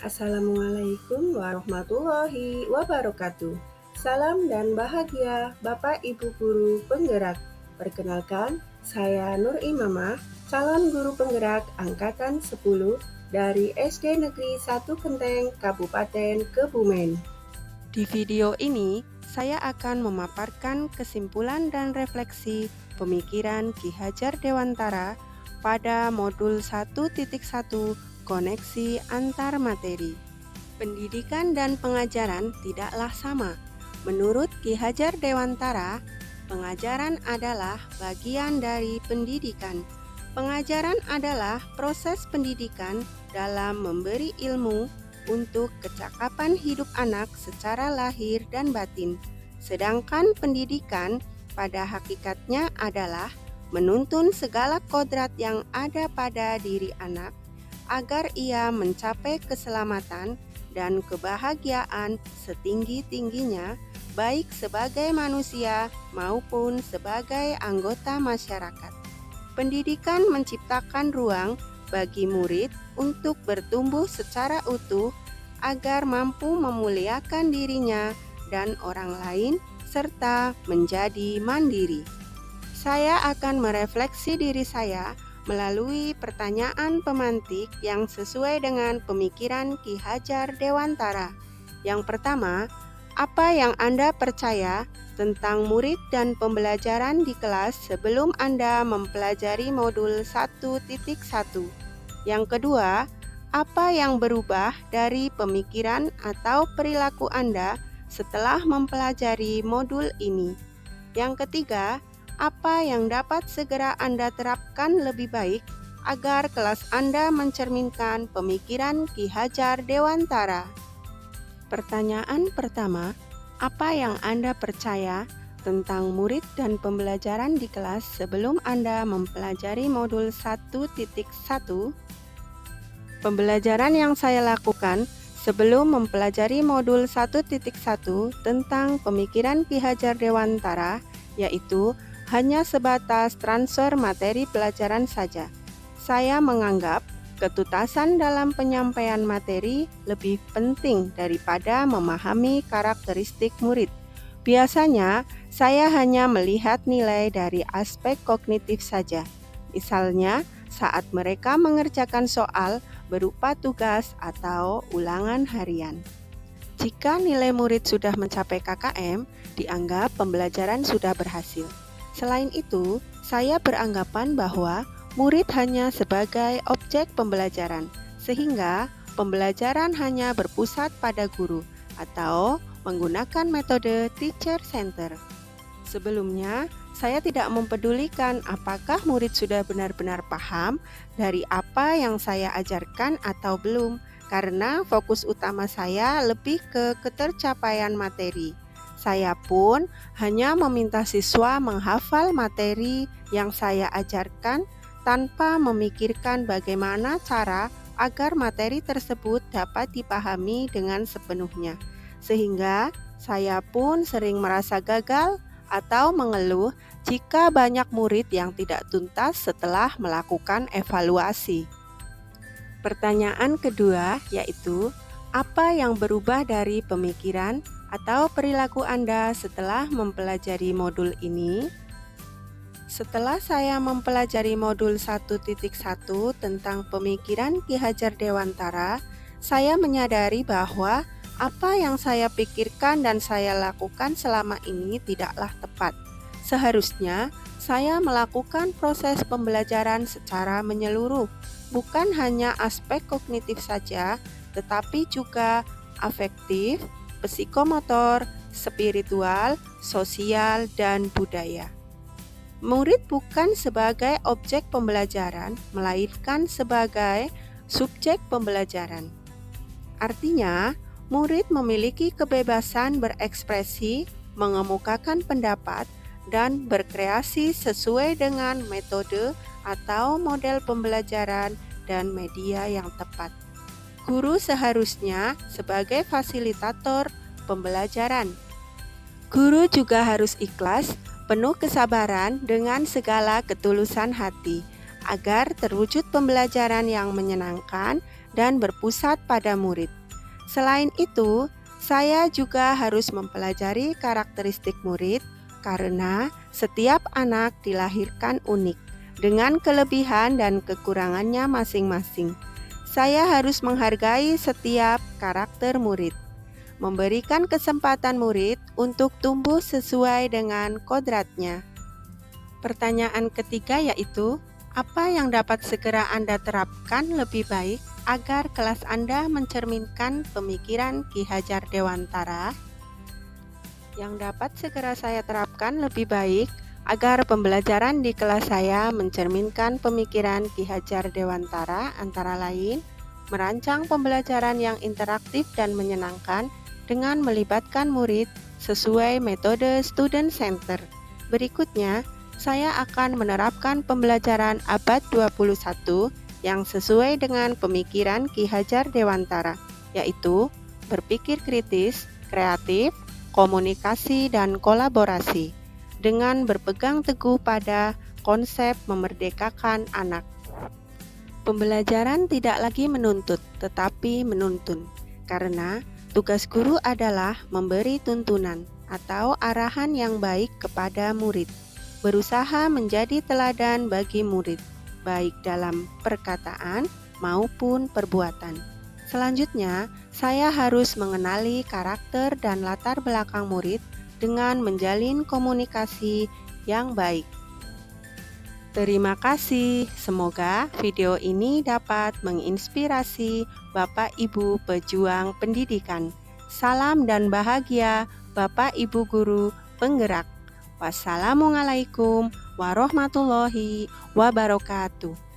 Assalamualaikum warahmatullahi wabarakatuh. Salam dan bahagia Bapak Ibu Guru Penggerak. Perkenalkan, saya Nur Imamah, calon guru penggerak angkatan 10 dari SD Negeri 1 Kenteng, Kabupaten Kebumen. Di video ini, saya akan memaparkan kesimpulan dan refleksi pemikiran Ki Hajar Dewantara pada modul 1.1 koneksi antar materi. Pendidikan dan pengajaran tidaklah sama. Menurut Ki Hajar Dewantara, pengajaran adalah bagian dari pendidikan. Pengajaran adalah proses pendidikan dalam memberi ilmu untuk kecakapan hidup anak secara lahir dan batin. Sedangkan pendidikan pada hakikatnya adalah menuntun segala kodrat yang ada pada diri anak agar ia mencapai keselamatan dan kebahagiaan setinggi-tingginya, baik sebagai manusia maupun sebagai anggota masyarakat. Pendidikan menciptakan ruang bagi murid untuk bertumbuh secara utuh agar mampu memuliakan dirinya dan orang lain serta menjadi mandiri. Saya akan merefleksi diri saya melalui pertanyaan pemantik yang sesuai dengan pemikiran Ki Hajar Dewantara. Yang pertama, apa yang Anda percaya tentang murid dan pembelajaran di kelas sebelum Anda mempelajari modul 1.1? Yang kedua, apa yang berubah dari pemikiran atau perilaku Anda setelah mempelajari modul ini? Yang ketiga, apa yang dapat segera Anda terapkan lebih baik agar kelas Anda mencerminkan pemikiran Ki Hajar Dewantara? Pertanyaan pertama, apa yang Anda percaya tentang murid dan pembelajaran di kelas sebelum Anda mempelajari modul 1.1? Pembelajaran yang saya lakukan sebelum mempelajari modul 1.1 tentang pemikiran Ki Hajar Dewantara yaitu hanya sebatas transfer materi pelajaran saja. Saya menganggap ketuntasan dalam penyampaian materi lebih penting daripada memahami karakteristik murid. Biasanya, saya hanya melihat nilai dari aspek kognitif saja. Misalnya, saat mereka mengerjakan soal berupa tugas atau ulangan harian. Jika nilai murid sudah mencapai KKM, dianggap pembelajaran sudah berhasil. Selain itu, saya beranggapan bahwa murid hanya sebagai objek pembelajaran, sehingga pembelajaran hanya berpusat pada guru atau menggunakan metode teacher center. Sebelumnya, saya tidak mempedulikan apakah murid sudah benar-benar paham dari apa yang saya ajarkan atau belum, karena fokus utama saya lebih ke ketercapaian materi. Saya pun hanya meminta siswa menghafal materi yang saya ajarkan tanpa memikirkan bagaimana cara agar materi tersebut dapat dipahami dengan sepenuhnya. Sehingga saya pun sering merasa gagal atau mengeluh jika banyak murid yang tidak tuntas setelah melakukan evaluasi. Pertanyaan kedua yaitu, apa yang berubah dari pemikiran atau perilaku Anda setelah mempelajari modul ini? Setelah saya mempelajari modul 1.1 tentang pemikiran Ki Hajar Dewantara, saya menyadari bahwa apa yang saya pikirkan dan saya lakukan selama ini tidaklah tepat. Seharusnya saya melakukan proses pembelajaran secara menyeluruh, bukan hanya aspek kognitif saja, tetapi juga afektif, psikomotor, spiritual, sosial, dan budaya. Murid bukan sebagai objek pembelajaran, melainkan sebagai subjek pembelajaran. Artinya, murid memiliki kebebasan berekspresi, mengemukakan pendapat, dan berkreasi sesuai dengan metode atau model pembelajaran dan media yang tepat. Guru seharusnya sebagai fasilitator pembelajaran. Guru juga harus ikhlas, penuh kesabaran dengan segala ketulusan hati, agar terwujud pembelajaran yang menyenangkan dan berpusat pada murid. Selain itu, saya juga harus mempelajari karakteristik murid karena setiap anak dilahirkan unik dengan kelebihan dan kekurangannya masing-masing. Saya harus menghargai setiap karakter murid, memberikan kesempatan murid untuk tumbuh sesuai dengan kodratnya. Pertanyaan ketiga yaitu, apa yang dapat segera Anda terapkan lebih baik agar kelas Anda mencerminkan pemikiran Ki Hajar Dewantara? Yang dapat segera saya terapkan lebih baik agar pembelajaran di kelas saya mencerminkan pemikiran Ki Hajar Dewantara antara lain, merancang pembelajaran yang interaktif dan menyenangkan dengan melibatkan murid sesuai metode student center. Berikutnya, saya akan menerapkan pembelajaran abad 21 yang sesuai dengan pemikiran Ki Hajar Dewantara, yaitu berpikir kritis, kreatif, komunikasi, dan kolaborasi, dengan berpegang teguh pada konsep memerdekakan anak. Pembelajaran tidak lagi menuntut, tetapi menuntun, karena tugas guru adalah memberi tuntunan atau arahan yang baik kepada murid, berusaha menjadi teladan bagi murid, baik dalam perkataan maupun perbuatan. Selanjutnya, saya harus mengenali karakter dan latar belakang murid dengan menjalin komunikasi yang baik. Terima kasih, semoga video ini dapat menginspirasi Bapak Ibu pejuang pendidikan. Salam dan bahagia Bapak Ibu guru penggerak. Wassalamualaikum warahmatullahi wabarakatuh.